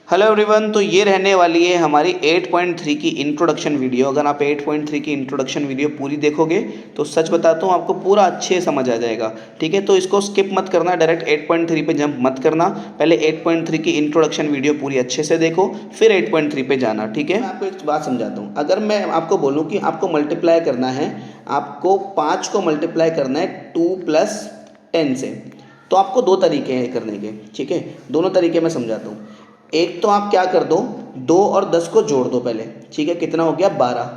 Hello everyone, तो ये रहने वाली है हमारी 8.3 की इंट्रोडक्शन वीडियो। अगर आप 8.3 की इंट्रोडक्शन वीडियो पूरी देखोगे तो सच बताता हूँ आपको पूरा अच्छे समझ आ जाएगा। ठीक है, तो इसको स्किप मत करना, डायरेक्ट 8.3 पे जंप मत करना। पहले 8.3 की इंट्रोडक्शन वीडियो पूरी अच्छे से देखो, फिर 8.3 पे जाना। ठीक है, मैं आपको एक बात समझाता हूँ। अगर मैं आपको बोलूँ कि आपको मल्टीप्लाई करना है, आपको 5 को मल्टीप्लाई करना है 2 + 10 से, तो आपको दो तरीके हैं करने के। ठीक है, दोनों तरीके मैं समझाता हूँ। एक तो आप क्या कर दो, 2 और 10 को जोड़ दो पहले। ठीक है, कितना हो गया 12,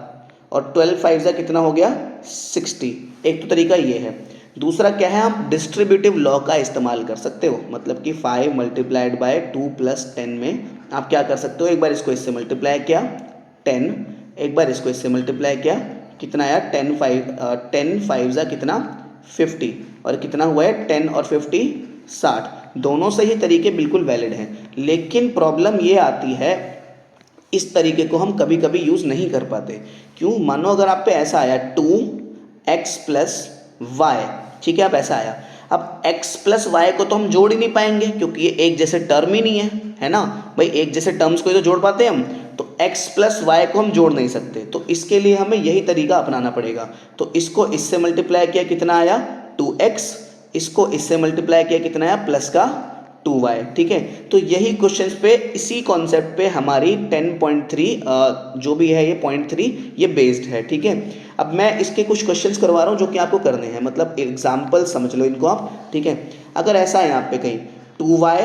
और 12 5 जा कितना हो गया 60। एक तो तरीका ये है। दूसरा क्या है, आप डिस्ट्रीब्यूटिव लॉ का इस्तेमाल कर सकते हो। मतलब कि 5 मल्टीप्लाइड बाय 2 + 10 में आप क्या कर सकते हो, एक बार इसको इससे मल्टीप्लाई किया 10, एक बार इसको इससे मल्टीप्लाई किया, कितना आया 10 5 जा कितना 50, और कितना हुआ है 10 और 50 60। दोनों से ही तरीके बिल्कुल वैलिड हैं, लेकिन प्रॉब्लम ये आती है इस तरीके को हम कभी कभी यूज़ नहीं कर पाते। क्यों? मानो अगर आप पे ऐसा आया 2x + y, ठीक है, अब ऐसा आया, अब x + y को तो हम जोड़ ही नहीं पाएंगे क्योंकि ये एक जैसे टर्म ही नहीं है ना भाई। एक जैसे टर्म्स को ही तो जोड़ पाते हैं हम, तो x + y को हम जोड़ नहीं सकते। तो इसके लिए हमें यही तरीका अपनाना पड़ेगा। तो इसको इससे मल्टीप्लाई किया, कितना आया 2x, इसको इससे मल्टीप्लाई किया, कितना आया प्लस का 2y। ठीक है, तो यही क्वेश्चंस पे, इसी कॉन्सेप्ट पे हमारी 10.3 जो भी है ये 0.3 ये बेस्ड है। ठीक है, अब मैं इसके कुछ क्वेश्चंस करवा रहा हूँ जो कि आपको करने हैं, मतलब एग्जाम्पल समझ लो इनको आप। ठीक है, अगर ऐसा है यहाँ पे कहीं 2y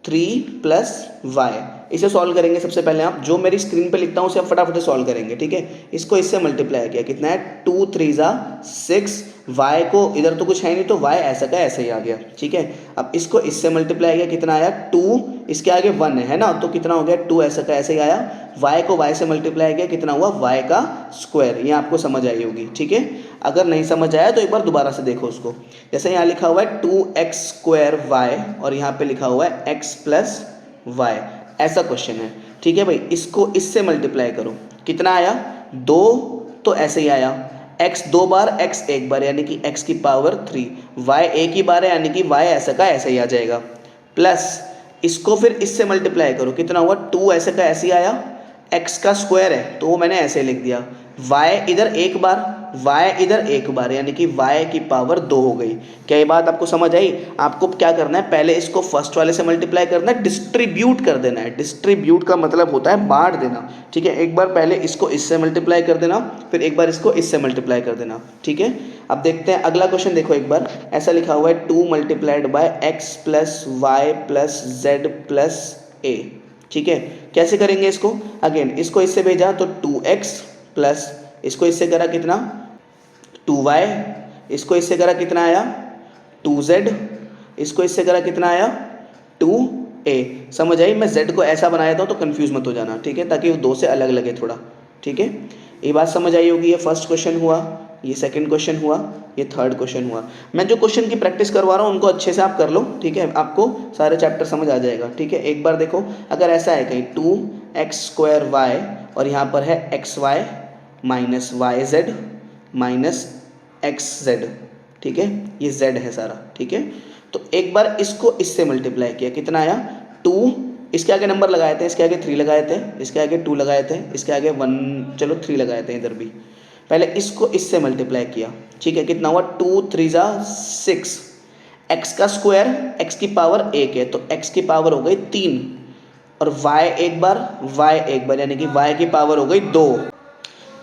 3 + y, इसे सॉल्व करेंगे। सबसे पहले आप जो मेरी स्क्रीन पे लिखता हूँ उसे आप फटाफट सॉल्व करेंगे। ठीक है, इसको इससे मल्टीप्लाई किया, कितना है 2 3 जा 6, y को इधर तो कुछ है नहीं तो y ऐसा का ऐसे ही आ गया। ठीक है, अब इसको इससे मल्टीप्लाई किया, कितना आया 2, इसके आगे 1 है ना, तो कितना हो गया 2 ऐसा का ऐसे ही आया। y को y से मल्टीप्लाई किया, कितना हुआ y का स्क्वायर। ये आपको समझ आई होगी। ठीक है, अगर नहीं समझ आया तो एक बार दोबारा से देखो उसको। जैसे यहाँ लिखा हुआ है 2x² y, और यहाँ पे लिखा हुआ है x + y, ऐसा क्वेश्चन है। ठीक है भाई, इसको इससे मल्टीप्लाई करो, कितना आया 2, तो ऐसे ही आया x 2 बार x 1 बार, यानी कि x की पावर 3, y एक ही बार है यानी कि y ऐसा का ऐसे ही आ जाएगा, प्लस इसको फिर इससे मल्टीप्लाई करो, कितना हुआ 2 ऐसे का ऐसे ही आया, x का स्क्वायर है तो वो मैंने ऐसे लिख दिया, y इधर एक बार, y इधर एक बार, यानी कि y की पावर 2 हो गई। क्या ये बात आपको समझ आई? आपको क्या करना है, पहले इसको फर्स्ट वाले से मल्टीप्लाई करना है, डिस्ट्रीब्यूट कर देना है। डिस्ट्रीब्यूट का मतलब होता है बांट देना। ठीक है, एक बार पहले इसको इससे मल्टीप्लाई कर देना, फिर एक बार इसको इससे मल्टीप्लाई कर देना। ठीक है, अब देखते हैं अगला क्वेश्चन। देखो एक बार ऐसा लिखा हुआ है 2 multiplied by x + y + z + a। ठीक है, कैसे करेंगे इसको? अगेन इसको इससे भेजा तो 2x प्लस इसको इससे करा कितना 2y, इसको इससे करा कितना आया 2z, इसको इससे करा कितना आया 2a। समझ आई? मैं z को ऐसा बनाया था तो कंफ्यूज मत हो जाना। ठीक है, ताकि वो दो से अलग लगे थोड़ा। ठीक है, ये बात समझ आई होगी। ये फर्स्ट क्वेश्चन हुआ, ये सेकंड क्वेश्चन हुआ, ये थर्ड क्वेश्चन हुआ। मैं जो क्वेश्चन की प्रैक्टिस करवा रहा हूँ उनको अच्छे से आप कर लो। ठीक है, आपको सारे चैप्टर समझ आ जाएगा। ठीक है, एक बार देखो, अगर ऐसा है कहीं 2x² y, और यहाँ पर है xy - yz - xz। ठीक है, ये z है सारा। ठीक है, तो एक बार इसको इससे मल्टीप्लाई किया, कितना आया 2, इसके आगे नंबर लगाए थे, इसके आगे 3 लगाए थे, इसके आगे 2 लगाए थे, इसके आगे 1, चलो 3 लगाए थे इधर भी। पहले इसको इससे मल्टीप्लाई किया। ठीक है, कितना हुआ 2 3 जा 6, x का स्क्वायर x की पावर 1 है तो x की पावर हो गई 3, और y एक बार y एक बार, यानी कि y की पावर हो गई 2।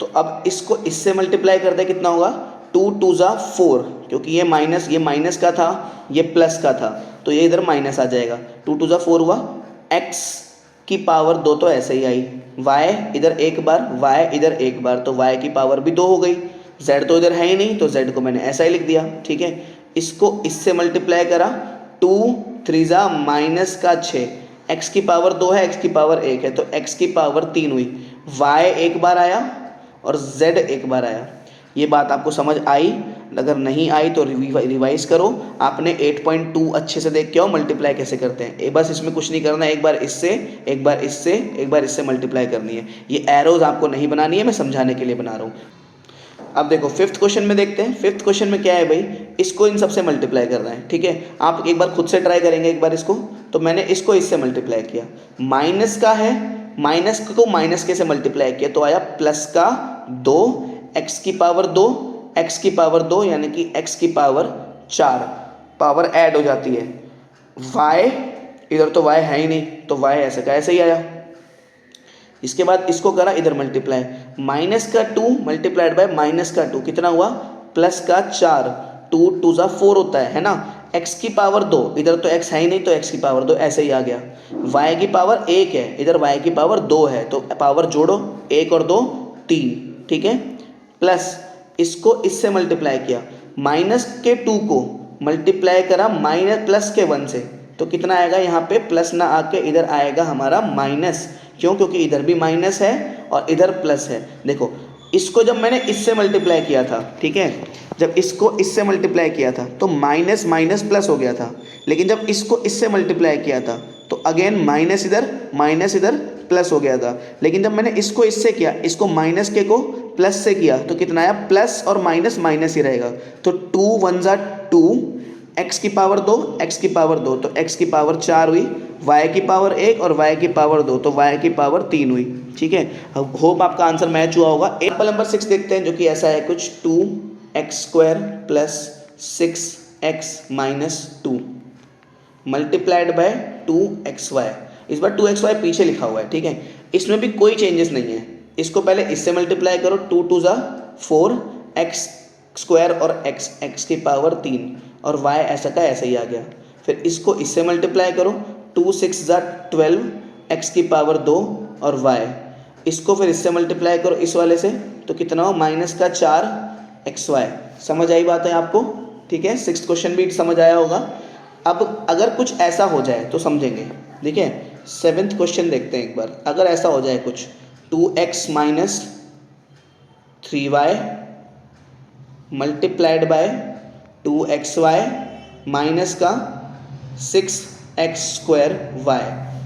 तो अब इसको इससे मल्टीप्लाई कर दे, कितना होगा 2 2 जा 4, क्योंकि ये माइनस का था, ये प्लस का था, तो ये इधर माइनस आ जाएगा। 2 2 जा 4 हुआ, x की पावर 2 तो ऐसे ही आई, y इधर एक बार, y इधर एक बार, तो y की पावर भी 2 हो गई। z तो इधर है ही नहीं तो z को मैंने ऐसा ही लिख दिया। ठीक है, इसको इससे मल्टीप्लाई करा, 2 3 जा -6, x की पावर 2 है, x की पावर 1 है तो x की पावर 3 हुई, y एक बार आया और z एक बार आया। ये बात आपको समझ आई? अगर नहीं आई तो रिवाइज करो। आपने 8.2 अच्छे से देख के आओ मल्टीप्लाई कैसे करते हैं। बस इसमें कुछ नहीं करना, एक बार इससे, एक बार इससे, एक बार इससे मल्टीप्लाई करनी है। ये एरोज आपको नहीं बनानी है, मैं समझाने के लिए बना रहा हूँ। अब देखो फिफ्थ क्वेश्चन में देखते हैं। फिफ्थ क्वेश्चन में क्या है भाई, इसको इन सबसे मल्टीप्लाई कर रहे हैं, ठीक है। आप एक बार खुद से ट्राई करेंगे एक बार इसको, तो मैंने इसको इससे मल्टीप्लाई किया, माइनस का है, माइनस को माइनस के से मल्टीप्लाई किया तो आया प्लस का 2 एक्स की पावर 2, एक्स की पावर 2 यानी कि एक्स की पावर 4, पावर ऐड हो जाती है। y इधर तो y है ही नहीं, तो y ऐसे का ऐसे ही आया। इसके बाद इसको करा इधर मल्टीप्लाई, माइनस का 2 मल्टीप्लाइड बाय माइनस का 2 कितना हुआ, प्लस का 4, 2 2 जा 4 होता है ना। x की पावर 2, इधर तो x है ही नहीं तो x की पावर 2 ऐसे ही आ गया। y की पावर 1 है, इधर y की पावर 2 है, तो पावर जोड़ो 1 और 2 3, ठीक है। प्लस इसको इससे मल्टीप्लाई किया, माइनस के 2 को मल्टीप्लाई करा माइनस प्लस के 1 से, तो कितना आएगा यहाँ पे प्लस ना आके इधर आएगा हमारा माइनस, क्यों, क्योंकि इधर भी माइनस है और इधर प्लस है। देखो इसको जब मैंने इससे मल्टीप्लाई किया था, ठीक है, जब इसको इससे मल्टीप्लाई किया था तो माइनस माइनस प्लस हो गया था, लेकिन जब इसको इससे मल्टीप्लाई किया था तो अगेन माइनस इधर प्लस हो गया था। लेकिन जब मैंने इसको इससे किया, इसको माइनस के को प्लस से किया तो कितना आया, प्लस और माइनस माइनस ही रहेगा, तो 2 1 जा 2, एक्स की पावर 2 एक्स की पावर 2 तो एक्स की पावर 4 हुई, वाई की पावर 1 और वाई की पावर 2 तो वाई की पावर 3 हुई, ठीक है। होप आपका आंसर मैच हुआ होगा। एग्जाम्पल नंबर 6 देखते हैं, जो कि ऐसा है कुछ, 2x² plus 6x minus 2 multiplied by 2xy। इस बार 2xy पीछे लिखा हुआ है, ठीक है, इसमें भी कोई चेंजेस नहीं है। इसको पहले इससे मल्टीप्लाई करो, 2 2 जा 4 एक्स स्क्वायर और x की पावर 3 और y ऐसा का ऐसा ही आ गया। फिर इसको इससे मल्टीप्लाई करो, 2 6 जा 12 x की पावर 2 और y, इसको फिर इससे मल्टीप्लाई करो इस वाले से, तो कितना हो, माइनस का 4 xy। समझ आई बात है आपको, ठीक है। 6th क्वेश्चन भी समझ आया होगा। अब अगर कुछ ऐसा हो जाए तो समझेंगे, देखिए 7th क्वेश्चन देखते हैं एक बार। अगर ऐसा हो जाए कुछ, 2x minus 3y multiplied by 2xy minus का 6x² y,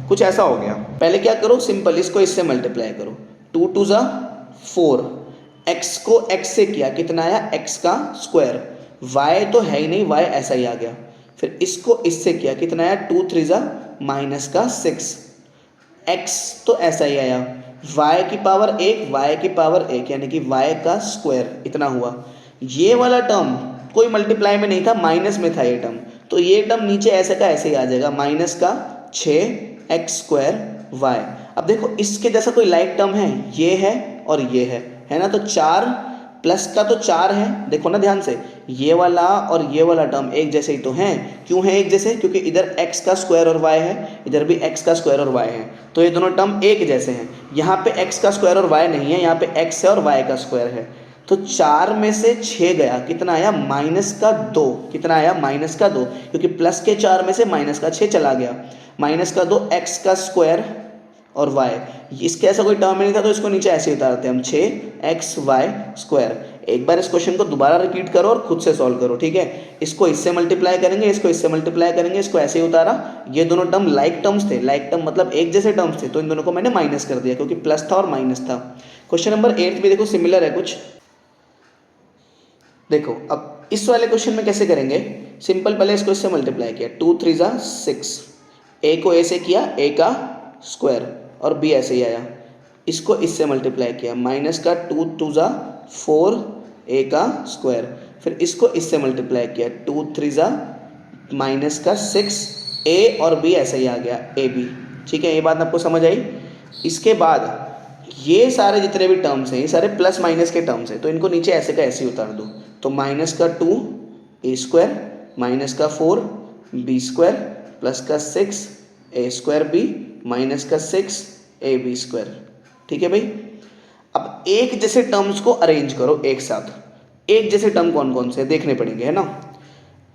कुछ ऐसा हो गया। पहले क्या करो, सिंपल इसको इससे मल्टीप्लाई करो, 2 2 जा 4, x को x से किया, कितना आया, x का स्क्वायर, y तो है ही नहीं, y ऐसा ही आ गया। फिर इसको इससे किया, कितना आया, 2 3 जा माइनस का 6, x तो ऐसा ही आया, y की पावर 1 y की पावर 1 यानी कि y का स्क्वायर इतना हुआ। ये वाला टर्म कोई मल्टीप्लाई में नहीं था, माइनस में था ये टर्म, तो ये टर्म नीचे ऐसे का ऐसे ही आ जाएगा, माइनस का 6x² y। अब देखो इसके जैसा कोई लाइक टर्म है, ये है और ये है ना, तो 4 प्लस का तो 4 है, देखो ना ध्यान से, ये वाला और ये वाला टर्म एक जैसे ही तो हैं। क्यों है एक जैसे, क्योंकि इधर x का स्क्वायर और y है, इधर भी x का स्क्वायर और y है, तो ये दोनों टर्म एक जैसे हैं। यहाँ पे x का स्क्वायर और y नहीं है, यहाँ पे x है और y का स्क्वायर है, तो 4 में से 6 गया, कितना आया, माइनस का 2, कितना आया, माइनस का 2, क्योंकि प्लस के 4 में से माइनस का 6 चला गया, माइनस का 2 x का स्क्वायर और y, इसके ऐसा कोई टर्म नहीं था तो इसको नीचे ऐसे उतारते हैं हम, 6xy²। एक बार इस क्वेश्चन को दोबारा रिपीट करो और खुद से सॉल्व करो, ठीक है। इसको इससे मल्टीप्लाई करेंगे, इसको इससे मल्टीप्लाई करेंगे, इसको ऐसे ही उतारा, ये दोनों टर्म लाइक टर्म्स थे, लाइक टर्म मतलब एक जैसे टर्म्स थे, तो इन दोनों को मैंने माइनस कर दिया क्योंकि प्लस था और माइनस था। क्वेश्चन नंबर 8 भी देखो सिमिलर है कुछ, देखो अब इस वाले क्वेश्चन में कैसे करेंगे, सिंपल पहले इसको इससे मल्टीप्लाई किया, 2 3 जा 6, a को a से किया, a का स्क्वायर और b ऐसे ही आया, इसको इससे मल्टीप्लाई किया, माइनस का 2 2 जा 4 a का स्क्वायर, फिर इसको इससे मल्टीप्लाई किया, 2 3 जा माइनस का 6 a और b ऐसे ही आ गया, a b, ठीक है। ये बात आपको समझ आई। इसके बाद ये सारे जितने भी टर्म्स हैं, ये सारे प्लस माइनस के टर्म्स हैं, तो इनको नीचे ऐसे का ऐसे ही उतार दो, तो माइनस का 2a² माइनस का 4b² प्लस का 6a²b माइनस का 6ab², ठीक है भाई। अब एक जैसे टर्म्स को अरेंज करो एक साथ, एक जैसे टर्म कौन कौन से देखने पड़ेंगे, है ना।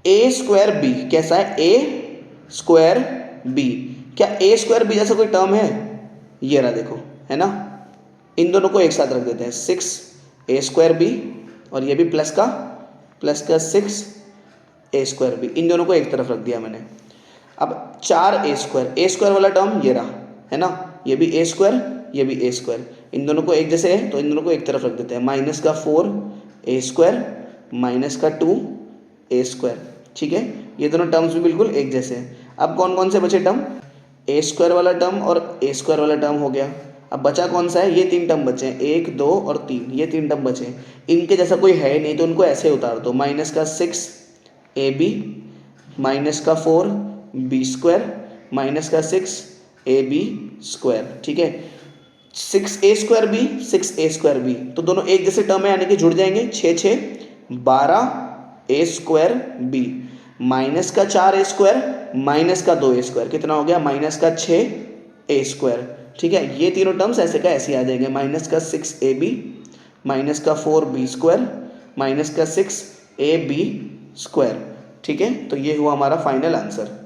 a²b कैसा है, a²b, क्या a²b जैसा कोई टर्म है, ये रहा देखो, है ना। इन दोनों को एक साथ रख देते हैं, 6a²b और ये भी प्लस का 6a²b, इन दोनों को एक तरफ रख दिया मैंने। अब 4a² वाला टर्म ये रहा, है ना, ये भी a², ये भी a², इन दोनों को एक जैसे है तो इन दोनों को एक तरफ रख देते हैं, माइनस का 4a² माइनस का ए स्क्वायर। ठीक है, ये दोनों टर्म्स भी बिल्कुल एक जैसे हैं। अब कौन कौन से बचे टर्म, ए स्क्वायर वाला टर्म और ए स्क्वायर वाला टर्म हो गया। अब बचा कौन सा है, ये 3 टर्म बचे हैं, 1 2 और 3, ये 3 टर्म बचे हैं। इनके जैसा कोई है नहीं तो उनको ऐसे उतार दो, -6 A B -4 B square -6 A B square. ठीक है, 6a square B 6a square B, तो दोनों एक जैसे टर्म है यानी कि जुड़ जाएंगे। 6 6 12 ए स्क्वायर बी -4 ए स्क्वायर -2 ए स्क्वायर, कितना हो गया, -6 ए स्क्वायर। ठीक है, ये तीनों टर्म्स ऐसे का ऐसे आ जाएंगे, -6 A B -4 B square -6 A B square. ठीक है, तो ये हुआ हमारा फाइनल आंसर।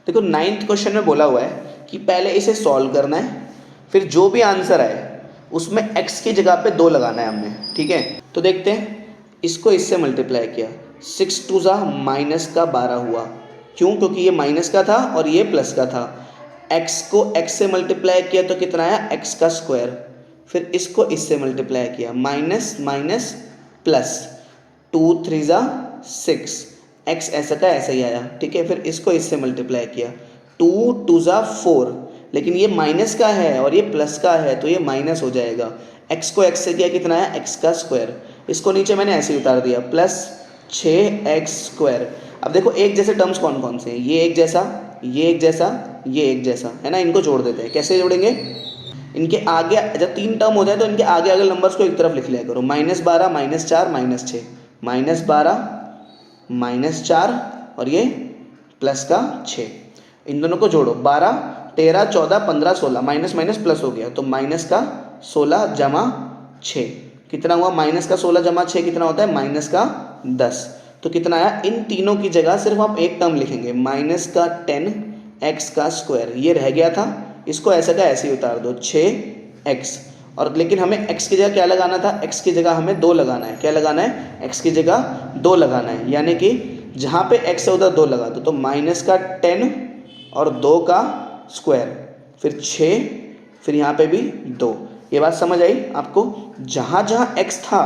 देखो 9th क्वेश्चन में बोला हुआ है कि पहले इसे सॉल्व करना है, फिर जो भी आंसर आए उसमें x की जगह पे 2 लगाना है हमने। ठीक है, तो देखते हैं, इसको इससे मल्टीप्लाई किया, 6 2 -12 हुआ। क्यों, क्योंकि ये माइनस का था और ये प्लस का था। x को x से मल्टीप्लाई किया तो कितना आया, x का स्क्वायर। फिर इसको इससे मल्टीप्लाई किया, माइनस माइनस प्लस, 2 3 6, x ऐसा का ऐसा ही आया। ठीक है, फिर इसको इससे मल्टीप्लाई किया, 2 2 4, लेकिन ये माइनस का है और ये प्लस का है तो ये माइनस हो जाएगा। x को x से किया, कितना आया, x का स्क्वायर। इसको नीचे मैंने ऐसे ही उतार दिया, प्लस 6x स्क्वायर। अब देखो एक जैसे टर्म्स कौन कौन से हैं, ये एक जैसा, ये एक जैसा, ये एक जैसा है ना, इनको जोड़ देते हैं। कैसे जोड़ेंगे, इनके आगे जब 3 टर्म हो जाए तो इनके आगे अगले नंबर्स को एक तरफ लिख लिया करो, -12 -4 -6, -12 -4 और ये प्लस का 6, इन दोनों को जोड़ो, 12 13 14 15 16, माइनस माइनस प्लस हो गया तो -16 जमा 6, कितना हुआ, -16 जमा 6 कितना होता है, -10। तो कितना आया, इन तीनों की जगह सिर्फ आप एक टर्म लिखेंगे, -10 x का स्क्वायर, ये रह गया था, इसको ऐसा का ऐसे ही उतार दो, 6x। और लेकिन हमें x की जगह क्या लगाना था, x की जगह हमें 2 लगाना है। क्या लगाना है, x की जगह 2 लगाना है, यानी कि जहाँ पे x है उधर 2 लगा दो, तो -10 और 2 का स्क्वायर, फिर 6, फिर यहाँ पे भी 2। ये बात समझ आई आपको, जहाँ जहाँ x था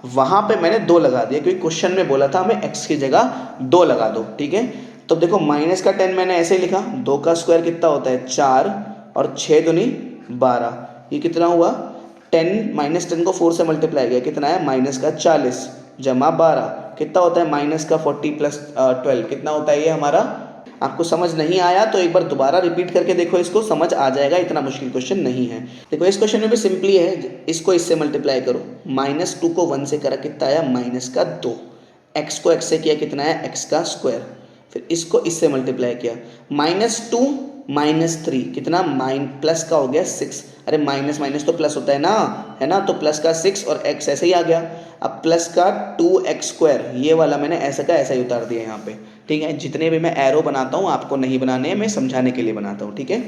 वहाँ पे मैंने 2 लगा दिया, क्योंकि क्वेश्चन में बोला था हमें x की जगह 2 लगा दो। ठीक है, तो देखो -10 मैंने ऐसे लिखा, 2 का स्क्वायर कितना होता है, 4 और 6 दूनी 12, ये कितना हुआ, 10 -10 को 4 से मल्टीप्लाई किया, कितना है, -40 जमा 12, कितना होता है, -40 प्लस 12, कितना होता है ये हमारा। आपको समझ नहीं आया तो एक बार दोबारा रिपीट करके देखो, इसको समझ आ जाएगा, इतना मुश्किल क्वेश्चन नहीं है। देखो इस क्वेश्चन में भी सिंपली है, इसको इससे मल्टीप्लाई करो, -2 को 1 से करा, कितना आया, -2, x को x से किया, कितना है, x का स्क्वायर, फिर इसको इससे मल्टीप्लाई किया, -2 -3, कितना, प्लस का हो गया 6, अरे माइनस माइनस तो प्लस होता है ना, है ना, तो प्लस का 6 और x ऐसे ही आ गया। अब प्लस का 2x स्क्वायर, ये वाला मैंने ऐसा का ऐसा ही उतार दिया यहाँ पे। ठीक है, जितने भी मैं एरो बनाता हूँ आपको नहीं बनाने हैं, मैं समझाने के लिए बनाता हूँ। ठीक है,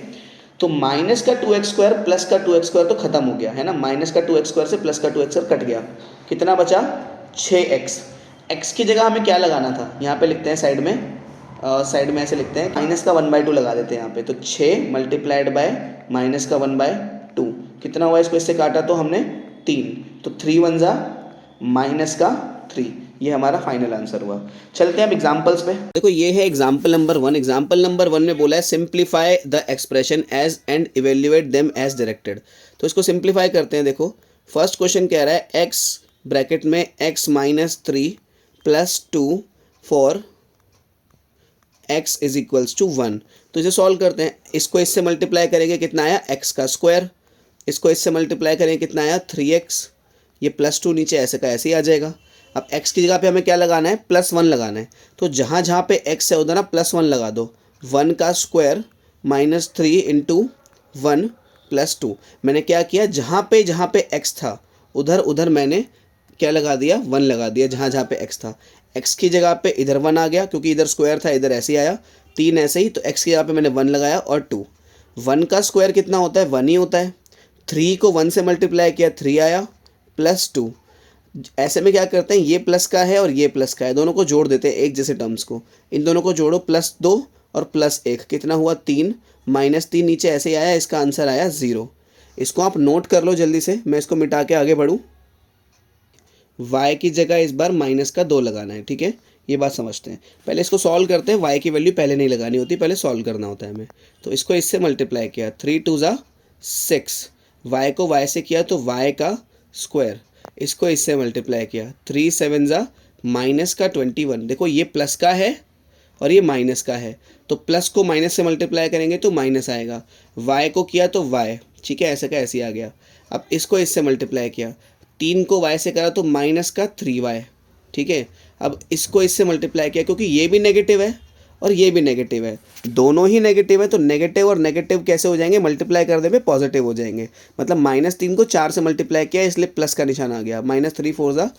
तो माइनस का 2x स्क्वायर प्लस का 2x स्क्वायर तो खत्म हो गया है ना, माइनस का 2x स्क्वायर से प्लस का 2x स्क्वायर कट गया, कितना बचा, 6x। x की जगह हमें क्या लगाना था, यहाँ पे लिखते हैं साइड में ऐसे लिखते हैं, माइनस का 1/2 लगा देते हैं यहाँ पे, तो 6 मल्टीप्लाइड बाय माइनस का 1/2, कितना हुआ, इसको इससे काटा तो हमने 3, तो 3 1 -3, ये हमारा फाइनल आंसर हुआ। चलते हैं अब एग्जांपल्स पे। देखो ये है एग्जांपल नंबर 1। एग्जांपल नंबर 1 में बोला है simplify the expression as and evaluate them as directed. तो इसको सिंप्लीफाई करते हैं। देखो फर्स्ट क्वेश्चन कह रहा है x ब्रैकेट में x -3 + 2 for x is equals to 1। तो इसे सॉल्व करते हैं। इसको इससे मल्टीप्लाई करेंगे, कितना आया, x का स्क्वायर। इसको इससे मल्टीप्लाई करेंगे, कितना आया, 3x। ये +2 नीचे ऐसे का ऐसे ही आ जाएगा। अब x की जगह पे हमें क्या लगाना है, +1 लगाना है। तो जहाँ जहाँ पे x है उधर ना +1 लगा दो। 1 का स्क्वायर -3 × 1 + 2। मैंने क्या किया, जहाँ पे x था उधर उधर मैंने क्या लगा दिया, 1 लगा दिया। जहाँ जहाँ पे x था, x की जगह पे इधर 1 आ गया, क्योंकि इधर स्क्वायर था, इधर ऐसे ही आया। 3 ऐसे ही, तो x की जगह पे मैंने 1 लगाया और 2। 1 का स्क्वायर कितना होता है, 1 ही होता है। 3 को 1 से मल्टीप्लाई किया, 3 आया, +2। ऐसे में क्या करते हैं, ये प्लस का है और ये प्लस का है, दोनों को जोड़ देते हैं एक जैसे टर्म्स को। इन दोनों को जोड़ो, +2 और +1, कितना हुआ, 3। -3 नीचे ऐसे ही आया, इसका आंसर आया 0। इसको आप नोट कर लो जल्दी से, मैं इसको मिटा के आगे बढ़ूँ। y की जगह इस बार माइनस का 2 लगाना है, ठीक है, ये बात समझते हैं। पहले इसको सॉल्व करते हैं, y की वैल्यू पहले नहीं लगानी होती, पहले सॉल्व करना होता है हमें। तो इसको इससे मल्टीप्लाई किया, 3 2 ज़ा 6, y को y से किया तो y का स्क्वायर, इसको इससे मल्टीप्लाई किया, 3 7 ज़ा माइनस का 21। देखो ये प्लस का है और ये माइनस का है, तो प्लस को माइनस से मल्टीप्लाई करेंगे तो माइनस आएगा, y को किया तो y, ठीक है, ऐसा का ऐसे आ गया। अब इसको इससे मल्टीप्लाई किया, 3 को y से करा तो माइनस का 3y, ठीक है। अब इसको इससे मल्टीप्लाई किया, क्योंकि ये भी नेगेटिव है और ये भी नेगेटिव है, दोनों ही नेगेटिव है, तो नेगेटिव और नेगेटिव कैसे हो जाएंगे, मल्टीप्लाई कर देंगे पॉजिटिव हो जाएंगे। मतलब -3 को 4 से मल्टीप्लाई किया, इसलिए प्लस का निशान आ गया, -3 4 ज़ा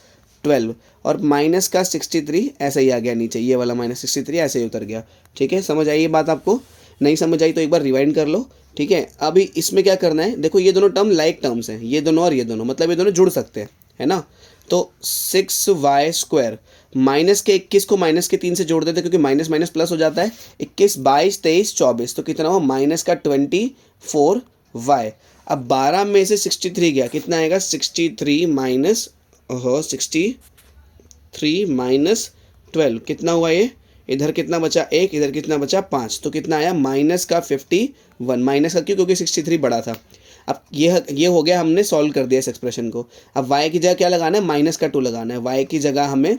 12 और माइनस का 63 ऐसे ही आ गया नीचे, ये वाला -63 ऐसे ही उतर गया, ठीक है। समझ आई ये बात आपको? नहीं समझ आई तो एक बार रिवाइंड कर लो, ठीक है। अभी इसमें क्या करना है, देखो ये दोनों टर्म लाइक टर्म्स हैं, ये दोनों और ये दोनों, मतलब ये दोनों जुड़ सकते हैं, है ना। तो 6y² माइनस के 21 को माइनस के 3 से जोड़ देते, क्योंकि माइनस माइनस प्लस हो जाता है, 21 22 23 24, तो कितना हुआ माइनस का 24y। अब 12 में से 63 गया, कितना आएगा 63 माइनस 12, कितना हुआ ये, इधर कितना बचा 1, इधर कितना बचा 5, तो कितना आया माइनस का 51। माइनस का क्यों, क्योंकि 63 बड़ा था। अब ये हो गया, हमने सॉल्व कर दिया इस एक्सप्रेशन को। अब y की जगह क्या लगाना है, माइनस का 2 लगाना है, y की जगह हमें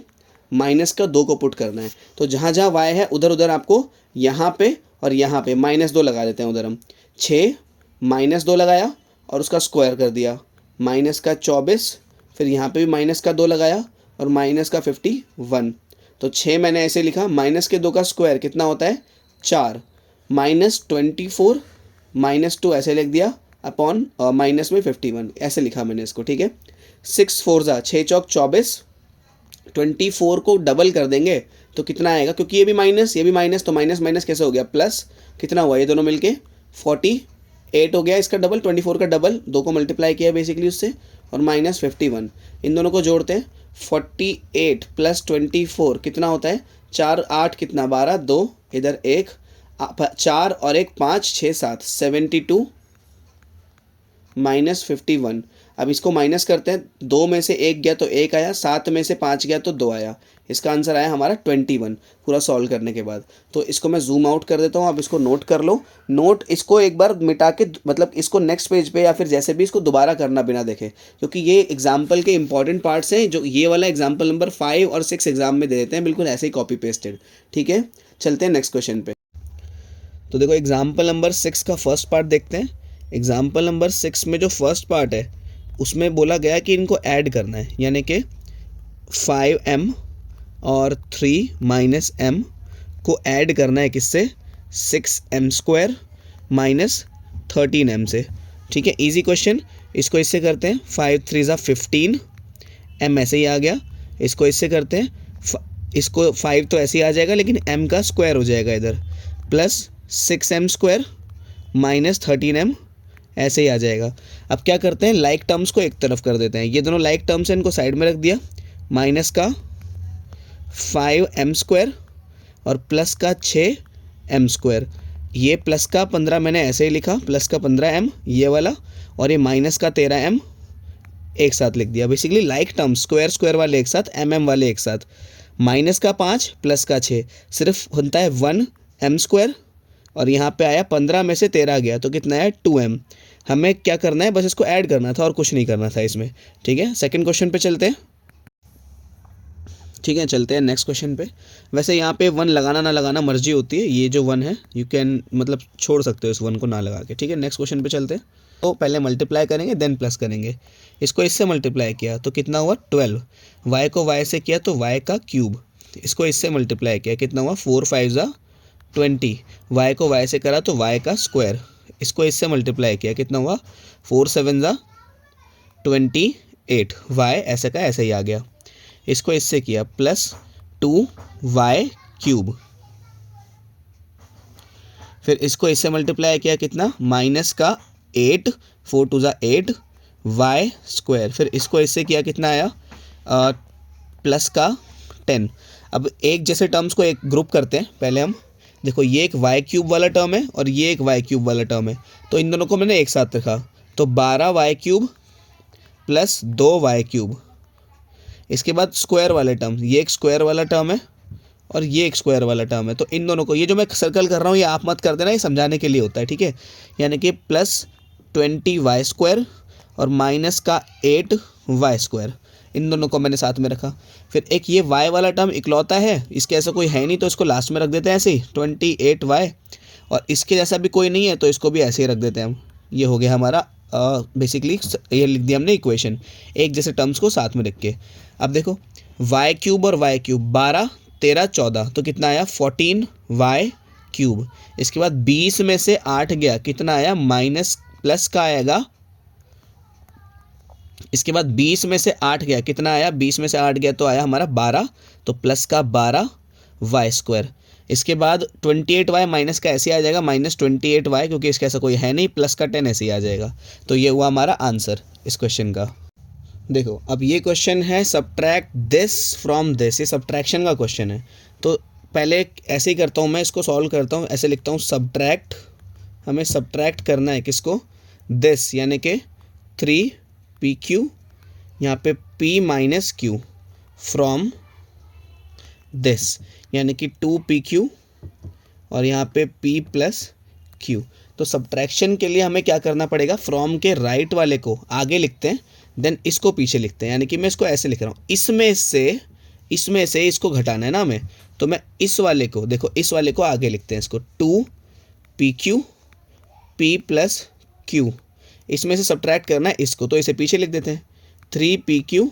माइनस का 2 को पुट करना है। तो जहाँ जहाँ y है उधर उधर आपको यहाँ पे और यहाँ पे -2 लगा देते हैं उधर हम। 6 -2 लगाया और उसका स्क्वायर कर दिया, माइनस का 24, फिर यहाँ पे भी माइनस का 2 लगाया और माइनस का 51। तो 6 मैंने ऐसे लिखा, माइनस के 2 का स्क्वायर कितना होता है 4, -24 -2 ऐसे लिख दिया अपॉन माइनस में 51 ऐसे लिखा मैंने इसको, ठीक है। 6 4 ज़ा 6 चौक 24, 24 को डबल कर देंगे तो कितना आएगा, क्योंकि ये भी माइनस तो माइनस माइनस कैसे हो गया प्लस, कितना हुआ ये दोनों मिलके 48 हो गया, इसका डबल 24 का डबल 2 को मल्टीप्लाई किया बेसिकली उससे, और -51, इन दोनों को जोड़ते हैं, 48 + 24 कितना होता है 4 8 कितना 12, 2 इधर 1 4 और 1 5 6 7 72 -51। अब इसको माइनस करते हैं, 2 में से 1 गया तो 1 आया, 7 में से 5 गया तो 2 आया, इसका आंसर आया हमारा 21 पूरा सॉल्व करने के बाद। तो इसको मैं जूम आउट कर देता हूँ, आप इसको नोट कर लो, नोट इसको एक बार मिटा के, मतलब इसको नेक्स्ट पेज पे या फिर जैसे भी इसको दोबारा करना बिना देखे, क्योंकि ये एग्जाम्पल के इंपॉर्टेंट पार्ट्स हैं, जो ये वाला एग्जाम्पल नंबर 5 और 6 एग्जाम में दे देते हैं, बिल्कुल ऐसे ही कॉपी पेस्टेड, ठीक है। चलते हैं नेक्स्ट क्वेश्चन पे। तो देखो एग्जाम्पल नंबर 6 का फर्स्ट पार्ट देखते हैं। एग्जाम्पल नंबर 6 में जो फर्स्ट पार्ट है उसमें बोला गया कि इनको ऐड करना है, यानी कि 5m और 3 - m को ऐड करना है किससे, 6m² - 13m से, ठीक है। इजी क्वेश्चन, इसको इससे करते हैं, 5 3 ज़ा 15, m ऐसे ही आ गया, इसको इससे करते हैं, इसको 5 तो ऐसे ही आ जाएगा लेकिन m का स्क्वायर हो जाएगा इधर, प्लस 6m² - 13m ऐसे ही आ जाएगा। अब क्या करते हैं, लाइक टर्म्स को एक तरफ कर देते हैं, ये दोनों लाइक टर्म्स हैं, इनको साइड में रख दिया, माइनस का 5m² और प्लस का 6m², ये प्लस का 15 मैंने ऐसे ही लिखा, प्लस का 15m ये वाला, और ये माइनस का 13m एक साथ लिख दिया। Basically like terms, square square वाले एक साथ, mm वाले एक साथ, माइनस का 5 प्लस का 6 सिर्फ होता है 1m², और यहाँ पे आया 15 में से 13 गया तो कितना है 2m। हमें क्या करना है, बस इसको ऐड करना था और कुछ नहीं करना था इसमें, ठीक है। सेकंड क्वेश्चन पे चलते हैं, ठीक है, चलते हैं नेक्स्ट क्वेश्चन पे। वैसे यहाँ पे 1 लगाना ना लगाना मर्जी होती है, ये जो 1 है यू कैन मतलब छोड़ सकते हो इस 1 को ना लगा के, ठीक है। नेक्स्ट क्वेश्चन पे चलते हैं। तो पहले मल्टीप्लाई करेंगे देन प्लस करेंगे, इसको इससे मल्टीप्लाई किया तो कितना हुआ 12, y को y से किया तो y का क्यूब, इसको इससे मल्टीप्लाई किया कितना हुआ 4 5 ज़ा 20, y को y से करा तो y का स्क्वायर, इसको इससे मल्टीप्लाई किया कितना हुआ 4 7 ज़ा 28, y ऐसे का ऐसे ही आ गया, इसको इससे किया प्लस 2y³, फिर इसको इससे मल्टीप्लाई किया कितना माइनस का 8 4 2 ज़ा 8 y², फिर इसको इससे किया कितना आया प्लस का 10। अब एक जैसे टर्म्स को एक ग्रुप करते हैं पहले हम, देखो ये एक y³ वाला टर्म है और ये एक y³ वाला टर्म है, तो इन दोनों को मैंने एक साथ रखा, तो 12y³ प्लस 2y³। इसके बाद स्क्वायर वाले टर्म, ये एक स्क्वायर वाला टर्म है और ये एक स्क्वायर वाला टर्म है। तो इन दोनों को, ये जो मैं सर्कल कर रहा हूँ ये आप मत कर देना, ये समझाने के लिए होता है, ठीक है। यानी कि प्लस 20y² और माइनस का 8y², इन दोनों को मैंने साथ में रखा। फिर एक ये y वाला टर्म इकलौता है, इसके ऐसा कोई है नहीं तो इसको लास्ट में रख देते हैं ऐसे ही 28y, और इसके जैसा भी कोई नहीं है तो इसको भी ऐसे ही रख देते हैं हम। ये हो गया हमारा बेसिकली ये लिख दिया हमने इक्वेशन, एक जैसे टर्म्स को साथ में रख के। अब देखो y³ और y³, 12 13 14, तो कितना आया 14y³। इसके बाद 20 में से 8 गया, कितना आया माइनस प्लस का आएगा। इसके बाद 20 में से 8 गया, कितना आया, 20 में से 8 गया तो आया हमारा 12, तो प्लस का 12y²। इसके बाद 28y माइनस का ऐसे आ जाएगा माइनस 28y, क्योंकि इसका ऐसा कोई है नहीं, प्लस का 10 ऐसे ही आ जाएगा। तो ये हुआ हमारा आंसर इस क्वेश्चन का। देखो अब ये क्वेश्चन है सब्ट्रैक्ट दिस फ्रॉम दिस, ये सब्ट्रैक्शन का क्वेश्चन है। तो पहले ऐसे ही करता हूँ मैं, इसको सॉल्व करता हूँ, ऐसे लिखता हूँ सब्ट्रैक्ट, हमें सब्ट्रैक्ट करना है किसको, दिस, यानी कि 3pq, यहाँ पे p minus q from this, यानी कि 2pq और यहाँ पे p प्लस q। तो सब्ट्रैक्शन के लिए हमें क्या करना पड़ेगा, फ्रॉम के राइट वाले को आगे लिखते हैं, देन इसको पीछे लिखते हैं। यानी कि मैं इसको ऐसे लिख रहा हूँ, इसमें से इसको घटाना है ना हमें, तो मैं इस वाले को, देखो इस वाले को आगे लिखते हैं, इसको 2pq p प्लस q, इसमें से सब्ट्रैक्ट करना है इसको, तो इसे पीछे लिख देते हैं 3pq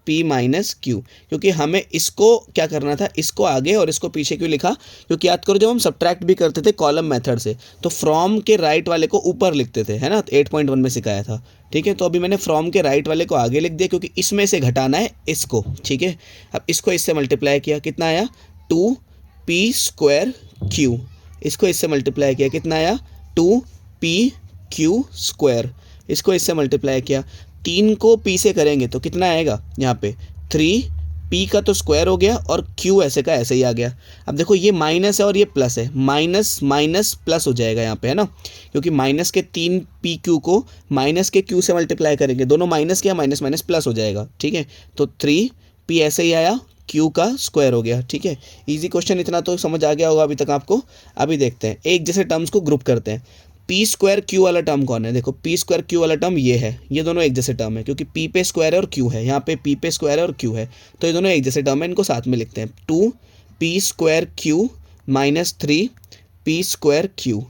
p माइनस q, क्योंकि हमें इसको क्या करना था, इसको आगे और इसको पीछे क्यों लिखा, क्योंकि याद करो जब हम सब्ट्रैक्ट भी करते थे कॉलम मेथड से तो फ्रॉम के राइट वाले को ऊपर लिखते थे, है ना, 8.1 में सिखाया था, ठीक है। तो अभी मैंने फ्रॉम के राइट वाले को आगे लिख दिया, क्योंकि इसमें से घटाना है इसको, ठीक है। अब इसको इससे मल्टीप्लाई किया, कितना आया 2p²q, इसको इससे मल्टीप्लाई किया, कितना आया 2pq², इसको इससे मल्टीप्लाई किया, 3 को p से करेंगे तो कितना आएगा, यहाँ पे 3p का तो स्क्वायर हो गया और q ऐसे का ऐसे ही आ गया। अब देखो ये माइनस है और ये प्लस है, माइनस माइनस प्लस हो जाएगा यहाँ पे, है ना, क्योंकि माइनस के 3pq को माइनस के q से मल्टीप्लाई करेंगे, दोनों माइनस किया, माइनस माइनस प्लस हो जाएगा, ठीक है। तो 3p ऐसे ही आया, q का स्क्वायर हो गया, ठीक है। इजी क्वेश्चन, इतना तो समझ आ गया होगा अभी तक आपको। अभी देखते हैं एक जैसे टर्म्स को ग्रुप करते हैं। p²q वाला टर्म कौन है, देखो p²q वाला टर्म ये है, ये दोनों एक जैसे टर्म है, क्योंकि p पे स्क्वायर है और q है, यहाँ पे p पे स्क्वायर है और q है, तो ये दोनों एक जैसे टर्म है, इनको साथ में लिखते हैं 2p² माइनस 3p²q।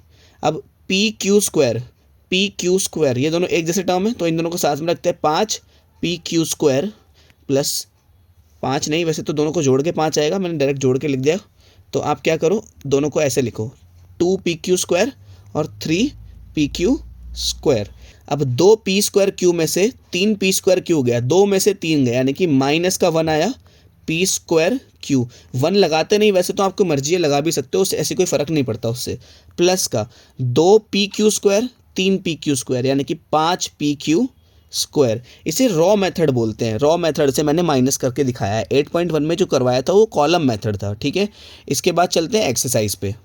अब pq², ये दोनों एक जैसे टर्म है, तो इन दोनों को साथ में रखते हैं 5pq² प्लस 5 नहीं, वैसे तो दोनों को जोड़ के 5 आएगा, मैंने डायरेक्ट जोड़ के लिख दिया। तो आप क्या करो, दोनों को ऐसे लिखो 2pq² और 3pq²। अब 2p²q में से 3p²q गया, 2 में से 3 गया, यानी कि माइनस का 1 आया p²q। 1 लगाते नहीं, वैसे तो आपको मर्जी है लगा भी सकते हो, उससे ऐसे कोई फ़र्क नहीं पड़ता उससे। प्लस का 2pq², 3pq², यानी कि 5pq²। इसे रॉ मेथड बोलते हैं, रॉ मेथड से मैंने माइनस करके दिखाया है। 8.1 में जो करवाया था वो कॉलम मेथड था, ठीक है। इसके बाद चलते हैं एक्सरसाइज पे।